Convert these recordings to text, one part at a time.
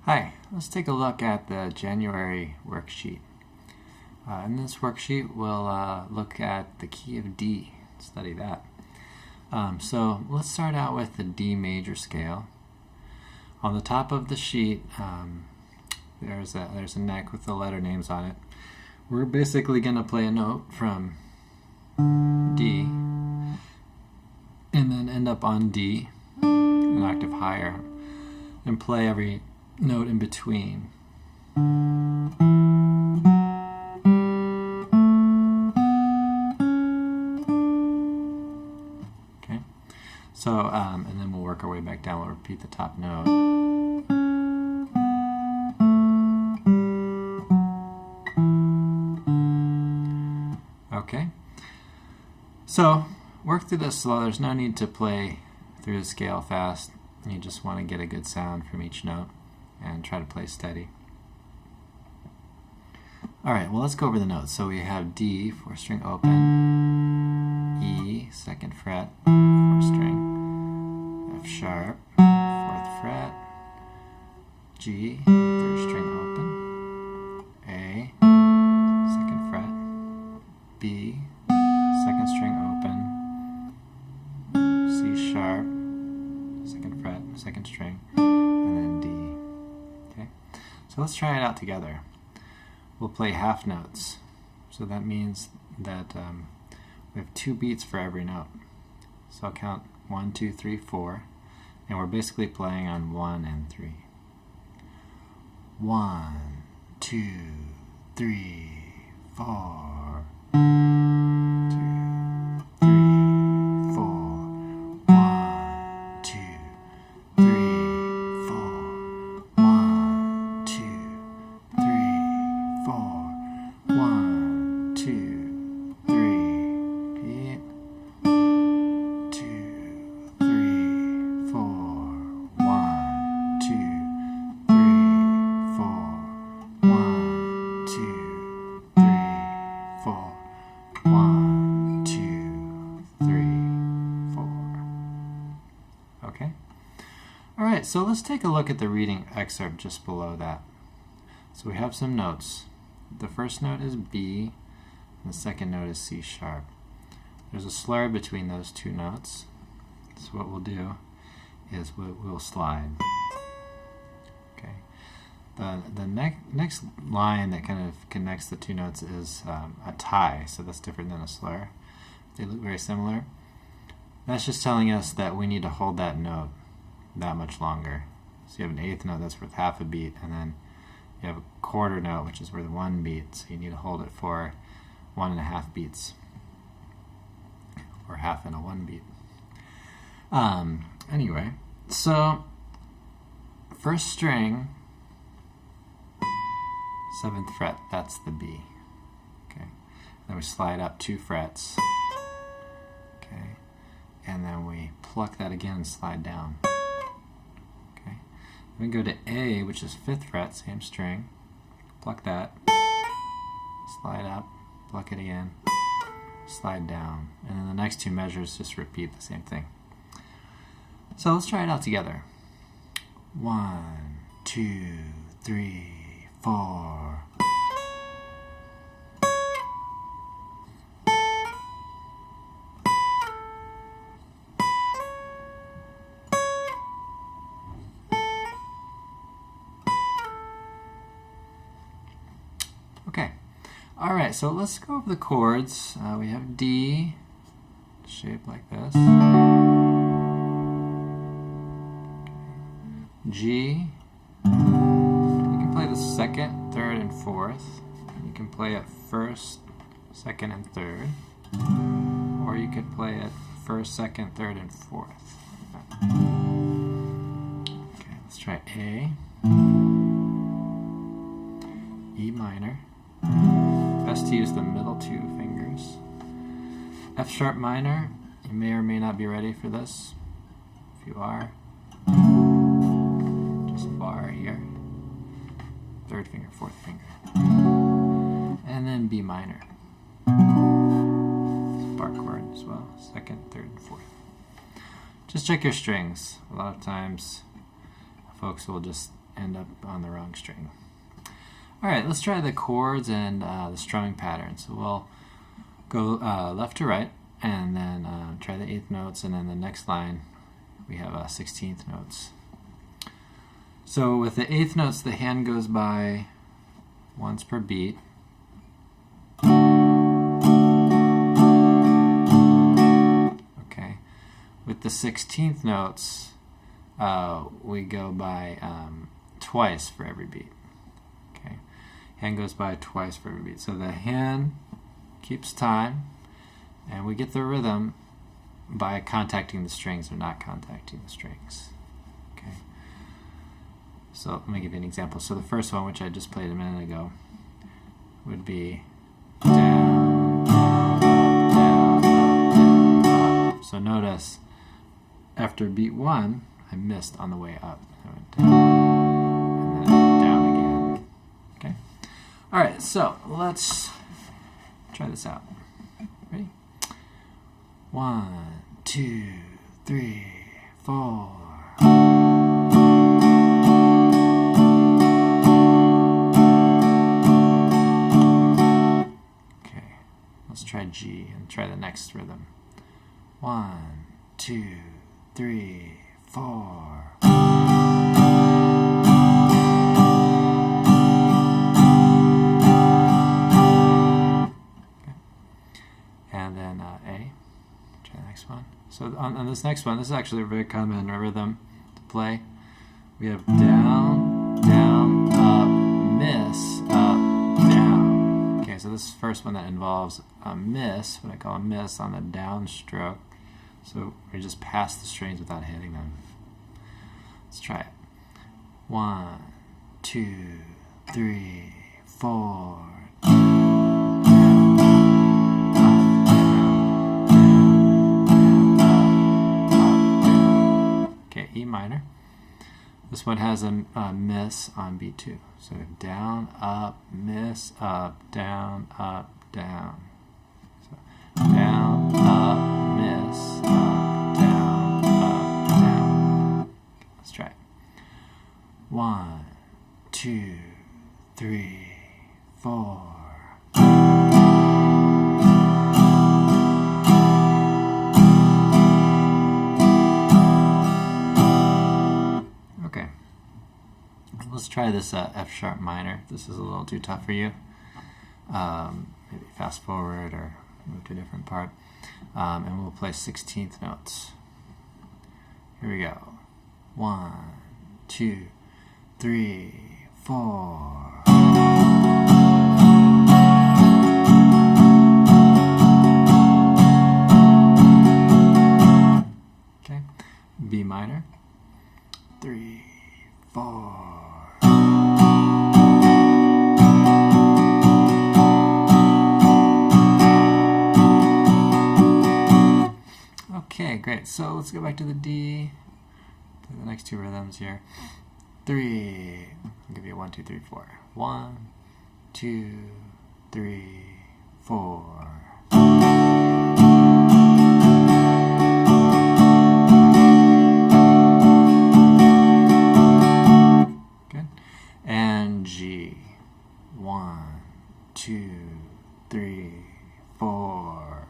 Hi, let's take a look at the January worksheet. In this worksheet, we'll look at the key of D, study that. So let's start out with the D major scale. On the top of the sheet, there's a neck with the letter names on it. We're basically going to play a note from D and then end up on D, an octave higher, and play every note in between. Okay, so and then we'll work our way back down. We'll repeat the top note. Okay, so work through this slow. There's no need to play through the scale fast. You just want to get a good sound from each note and try to play steady. Alright, well, let's go over the notes. So we have D, 4th string open, E, 2nd fret, 4th string, F sharp, 4th fret, G, 3rd string open, A, 2nd fret, B, 2nd string open, C sharp, 2nd fret, 2nd string, and then D. Okay, so let's try it out together. We'll play half notes. So that means that we have 2 beats for every note. So I'll count 1, 2, 3, 4, and we're basically playing on 1 and 3. 1, 2, 3, 4. 2, 3, 4. 1, 2, 3, 4. 1, 2, 3, 4. 1, 2, 3. Repeat. 2, 3, 4. 1, 2, 3, 4. 1, 2, 3, 4. 1, 2, 3, 4. Okay? Alright, so let's take a look at the reading excerpt just below that. So we have some notes. The first note is B, and the second note is C sharp. There's a slur between those 2 notes. So what we'll do is we'll slide. Okay. The next line that kind of connects the 2 notes is a tie, so that's different than a slur. They look very similar. That's just telling us that we need to hold that note that much longer. So you have an 8th note that's worth half a beat, and then you have a quarter note which is worth 1 beat, so you need to hold it for 1.5 beats, or half in a 1 beat. Anyway, so 1st string, 7th fret, that's the B. Okay, then we slide up 2 frets. Okay, and then we pluck that again and slide down. Okay, then we go to A, which is 5th fret, same string. Pluck that, slide up, pluck it again, slide down, and then the next 2 measures just repeat the same thing. So let's try it out together. 1, 2, 3, 4. Okay. Alright, so let's go over the chords. We have D, shaped like this. G. You can play the 2nd, 3rd, and 4th. You can play it 1st, 2nd, and 3rd. Or you could play it 1st, 2nd, 3rd, and 4th. Okay, let's try A. E minor. Best to use the middle 2 fingers. F sharp minor. You may or may not be ready for this. If you are, just bar here. 3rd finger, 4th finger. And then B minor. It's a bar chord as well. 2nd, 3rd, and 4th. Just check your strings. A lot of times folks will just end up on the wrong string. Alright, let's try the chords and the strumming pattern. So we'll go left to right, and then try the 8th notes, and then the next line we have 16th notes. So with the 8th notes, the hand goes by once per beat. Okay. With the 16th notes, we go by twice for every beat. Okay. Hand goes by twice for every beat. So the hand keeps time, and we get the rhythm by contacting the strings or not contacting the strings. Okay. So let me give you an example. So the first one, which I just played a minute ago, would be down, down, up, down, up, down, up. So notice, after beat 1, I missed on the way up. I went down, and then down again. Okay. All right. So let's try this out. Ready? 1, 2, 3, 4. Okay, let's try G and try the next rhythm. 1, 2, 3, 4. And then A. Try the next one. So on this next one, this is actually a very common rhythm to play. We have down, down, up, miss, up, down. Okay, so this is the first one that involves a miss, what I call a miss on the down stroke. So we just pass the strings without hitting them. Let's try it. 1, 2, 3, 4. E minor. This one has a miss on beat 2. So down, up, miss, up, down, down. So down, up, miss, up, down, down. Okay, let's try it. 1, 2, 3, 4. Let's try this F sharp minor. This is a little too tough for you. Maybe fast forward or move to a different part. And we'll play 16th notes. Here we go. 1, 2, 3, 4. Okay. B minor. 3, 4. Okay, great. So let's go back to the D, to the next two rhythms here. 3. I'll give you 1, 2, 3, 4. 1, 2, 3, 4. Good. And G. 1, 2, 3, 4.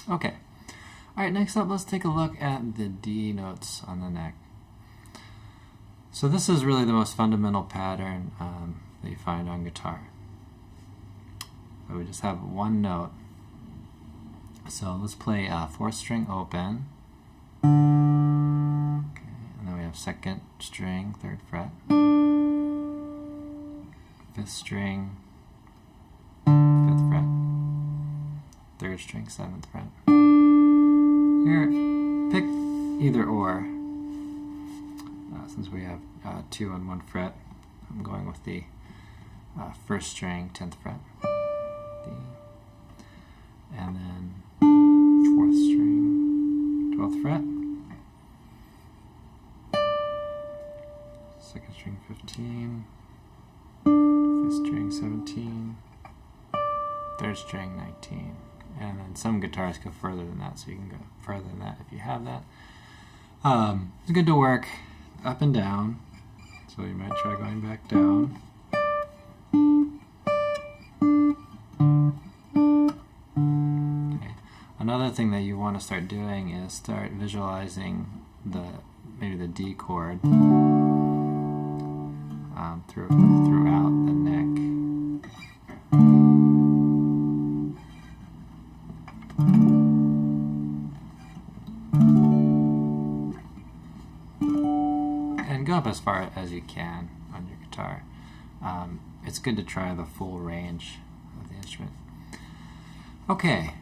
Okay. Alright, next up, let's take a look at the D notes on the neck. So this is really the most fundamental pattern that you find on guitar. So we just have one note. So let's play 4th string open. Okay, and then we have 2nd string, 3rd fret. 5th string, 5th fret. 3rd string, 7th fret. Here, pick either or. Since we have 2 on 1 fret, I'm going with the 1st string, 10th fret. D. And then 4th string, 12th fret. 2nd string, 15. 5th string, 17. third string 19. And then some guitarists go further than that, so you can go further than that if you have that. It's good to work up and down, so you might try going back down. Okay. Another thing that you want to start doing is start visualizing maybe the D chord throughout the neck. And go up as far as you can on your guitar. It's good to try the full range of the instrument. Okay,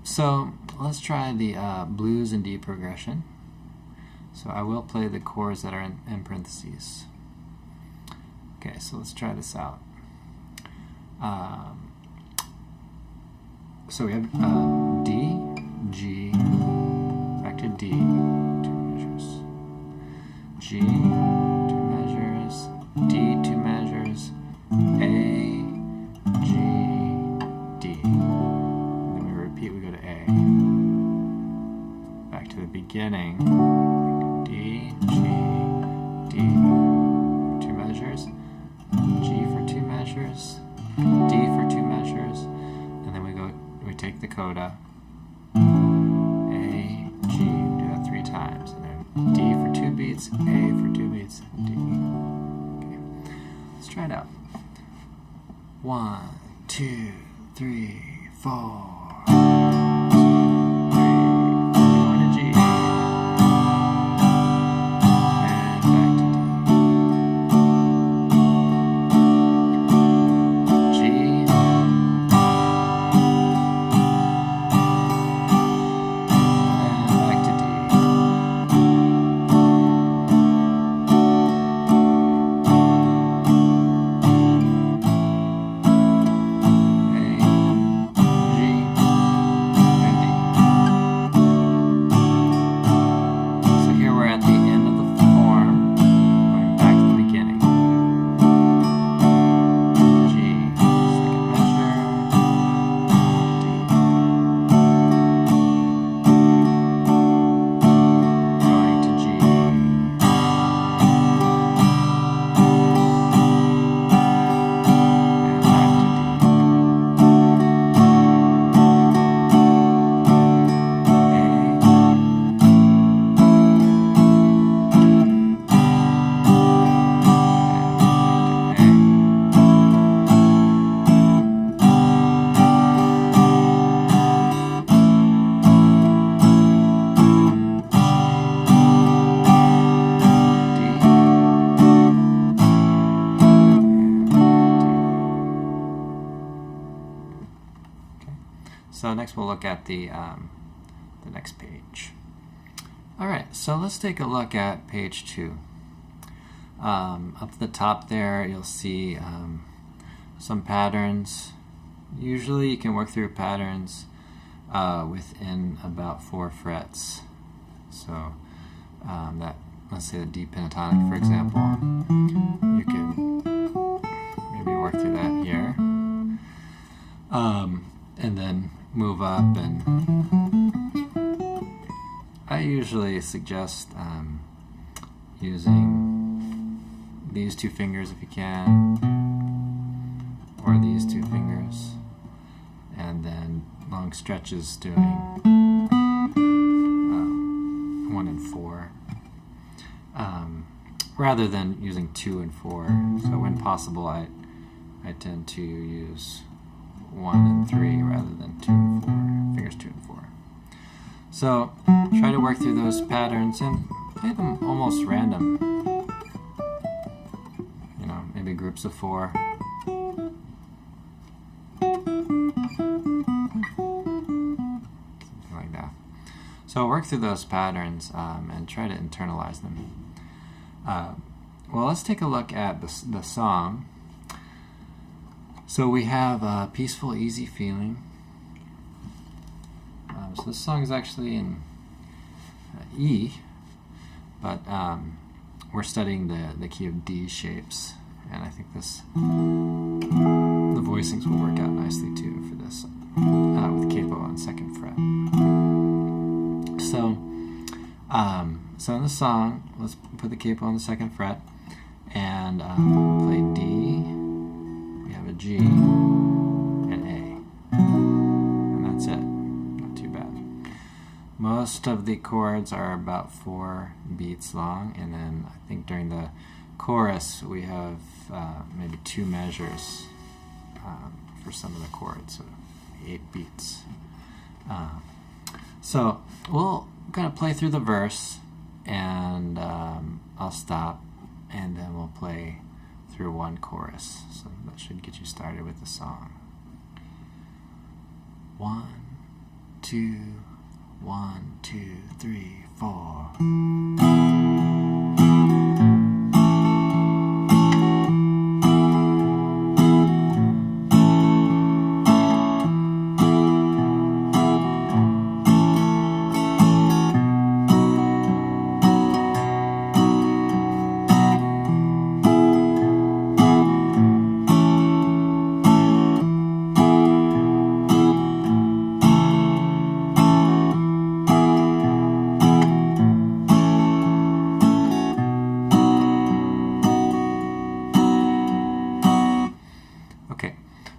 so let's try the blues and D progression. So I will play the chords that are in parentheses. Okay, so let's try this out. So we have D, G, back to D, 2 measures. G, 2 measures. D, 2 measures. A, G, D. And then we repeat, we go to A. Back to the beginning. D, G, D, 2 measures. G for 2 measures. D for 2 measures. And then we take the coda. A, G, do that 3 times. And then D for 2 beats, A for 2 beats, D. Okay. Let's try it out. 1, 2, 3, 4. So next we'll look at the next page. Alright, so let's take a look at page 2. Up at the top there you'll see some patterns. Usually you can work through patterns within about 4 frets. So let's say the D pentatonic, for example, you can maybe work through that here. And then move up, and I usually suggest using these 2 fingers if you can, or these 2 fingers, and then long stretches doing 1 and 4, rather than using 2 and 4. So when possible, I tend to use 1 and 3 rather than 2 and 4, fingers 2 and 4. So try to work through those patterns and play them almost random. You know, maybe groups of 4. Something like that. So work through those patterns and try to internalize them. Well, let's take a look at the song. So we have Peaceful, Easy Feeling. So this song is actually in E, but we're studying the key of D shapes, and I think the voicings will work out nicely too for this with capo on 2nd fret. So in the song, let's put the capo on the 2nd fret and play D. We have a G and A, and that's it. Not too bad. Most of the chords are about 4 beats long, and then I think during the chorus we have maybe 2 measures for some of the chords, so 8 beats. So we're going to play through the verse, and I'll stop, and then we'll play through one chorus. So that should get you started with the song. 1, 2, 1, 2, 3, 4.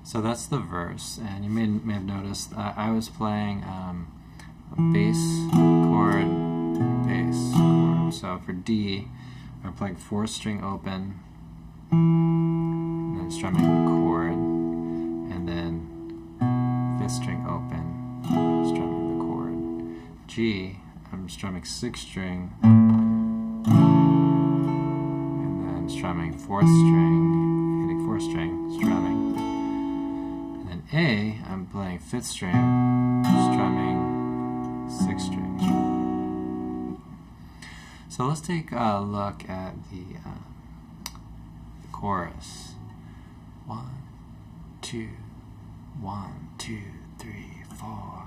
So that's the verse, and you may have noticed I was playing a bass chord. So for D, I'm playing 4-string open, and then strumming the chord, and then 5th string open, strumming the chord. G, I'm strumming 6th string, and then strumming 4th string, hitting 4th string, strumming. A, I'm playing 5th string, strumming 6th string. So let's take a look at the chorus. 1, 2, 1, 2, 3, 4.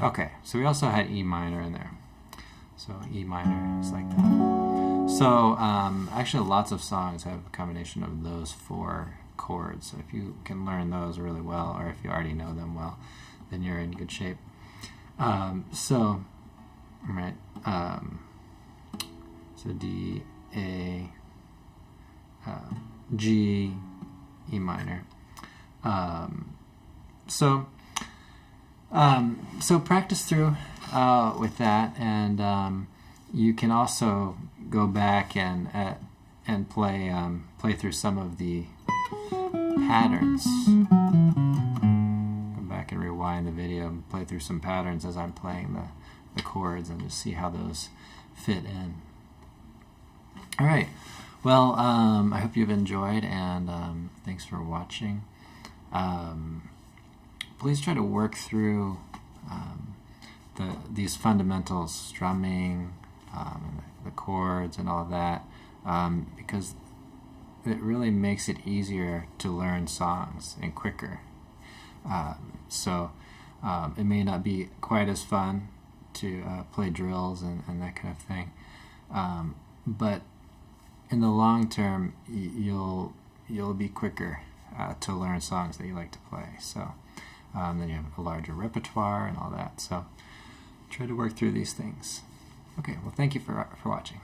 Okay, so we also had E minor in there. So E minor is like that. So actually lots of songs have a combination of those 4 chords. So if you can learn those really well, or if you already know them well, then you're in good shape. So D, A, G, E minor. So practice through with that, and you can also go back and play through some of the patterns. Go back and rewind the video and play through some patterns as I'm playing the chords, and just see how those fit in. All right. Well, I hope you've enjoyed, and thanks for watching. Please try to work through these fundamentals, strumming, the chords, and all of that, because it really makes it easier to learn songs and quicker. It may not be quite as fun to play drills and that kind of thing, but in the long term, you'll be quicker to learn songs that you like to play. So then you have a larger repertoire and all that. So try to work through these things. Okay, well, thank you for watching.